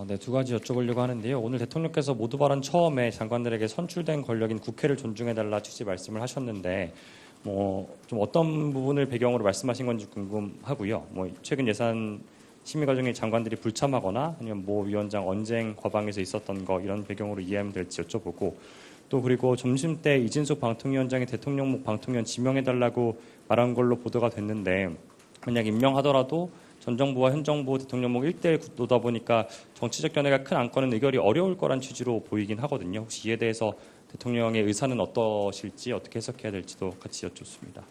네, 두 가지 여쭤보려고 하는데요. 오늘 대통령께서 모두 발언 처음에 장관들에게 선출된 권력인 국회를 존중해달라 취지 말씀을 하셨는데, 좀 어떤 부분을 배경으로 말씀하신 건지 궁금하고요. 최근 예산 심의 과정에 장관들이 불참하거나 아니면 모 위원장 언쟁 과방에서 있었던 거 이런 배경으로 이해하면 될지 여쭤보고, 또 그리고 점심 때 이진숙 방통위원장이 대통령목 방통위원 지명해달라고 말한 걸로 보도가 됐는데, 만약 임명하더라도 전 정부와 현 정부 대통령목 1대1 구도다 보니까 정치적 견해가 큰 안건은 의결이 어려울 거란 취지로 보이긴 하거든요. 혹시 이에 대해서 대통령의 의사는 어떠실지, 어떻게 해석해야 될지도 같이 여쭙습니다.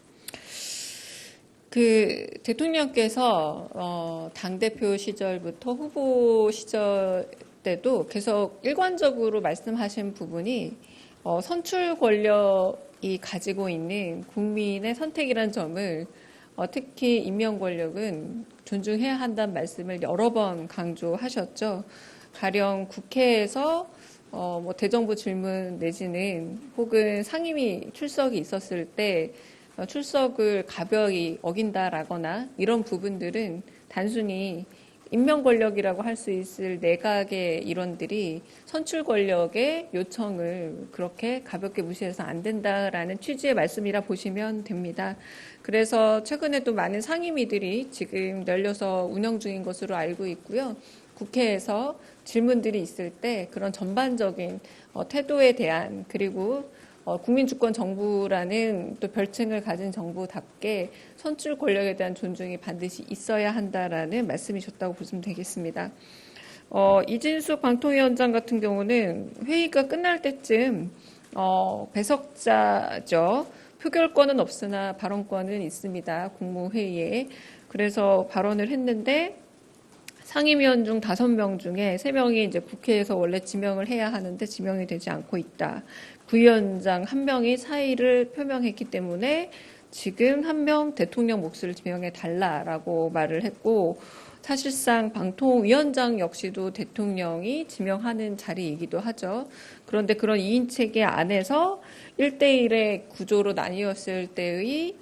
대통령께서 당대표 시절부터 후보 시절 때도 계속 일관적으로 말씀하신 부분이 선출 권력이 가지고 있는 국민의 선택이라는 점을 특히 임명 권력은 존중해야 한다는 말씀을 여러 번 강조하셨죠. 가령 국회에서 대정부 질문 내지는 혹은 상임위 출석이 있었을 때 출석을 가벼이 어긴다라거나 이런 부분들은 단순히 임명 권력이라고 할 수 있을 내각의 일원들이 선출 권력의 요청을 그렇게 가볍게 무시해서 안 된다라는 취지의 말씀이라 보시면 됩니다. 그래서 최근에도 많은 상임위들이 지금 열려서 운영 중인 것으로 알고 있고요. 국회에서 질문들이 있을 때 그런 전반적인 태도에 대한, 그리고 국민주권 정부라는 또 별칭을 가진 정부답게 선출 권력에 대한 존중이 반드시 있어야 한다라는 말씀이셨다고 보시면 되겠습니다. 이진숙 방통위원장 같은 경우는 회의가 끝날 때쯤 배석자죠. 표결권은 없으나 발언권은 있습니다. 국무회의에. 그래서 발언을 했는데 상임위원 중 5명 중에 3명이 이제 국회에서 원래 지명을 해야 하는데 지명이 되지 않고 있다. 부위원장 1명이 사의를 표명했기 때문에 지금 1명 대통령 몫을 지명해 달라라고 말을 했고, 사실상 방통위원장 역시도 대통령이 지명하는 자리이기도 하죠. 그런데 그런 2인 체계 안에서 1대1의 구조로 나뉘었을 때의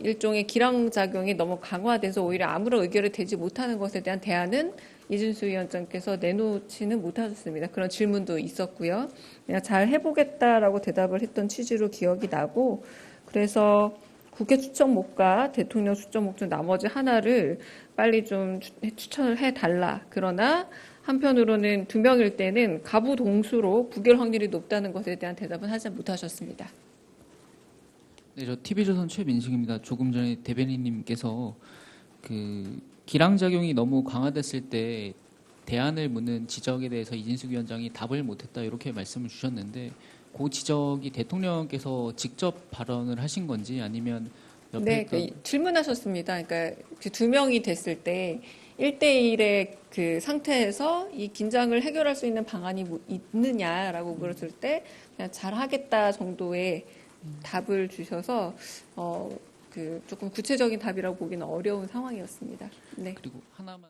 일종의 기량작용이 너무 강화돼서 오히려 아무런 의결이 되지 못하는 것에 대한 대안은 이준수 위원장께서 내놓지는 못하셨습니다. 그런 질문도 있었고요. 그냥 잘 해보겠다라고 대답을 했던 취지로 기억이 나고, 그래서 국회 추천목과 대통령 추천목 중 나머지 하나를 빨리 좀 추천을 해달라. 그러나 한편으로는 2명일 때는 가부동수로 부결 확률이 높다는 것에 대한 대답은 하지 못하셨습니다. 네, 저 TV조선 최민식입니다. 조금 전에 대변인님께서 기량작용이 너무 강화됐을 때 대안을 묻는 지적에 대해서 이진숙 위원장이 답을 못했다 이렇게 말씀을 주셨는데, 그 지적이 대통령께서 직접 발언을 하신 건지 아니면 옆에 네, 질문하셨습니다. 그러니까 2명이 됐을 때 1대1의 그 상태에서 이 긴장을 해결할 수 있는 방안이 있느냐라고 물었을 때 그냥 잘하겠다 정도의 답을 주셔서 조금 구체적인 답이라고 보기는 어려운 상황이었습니다. 네. 그리고 하나만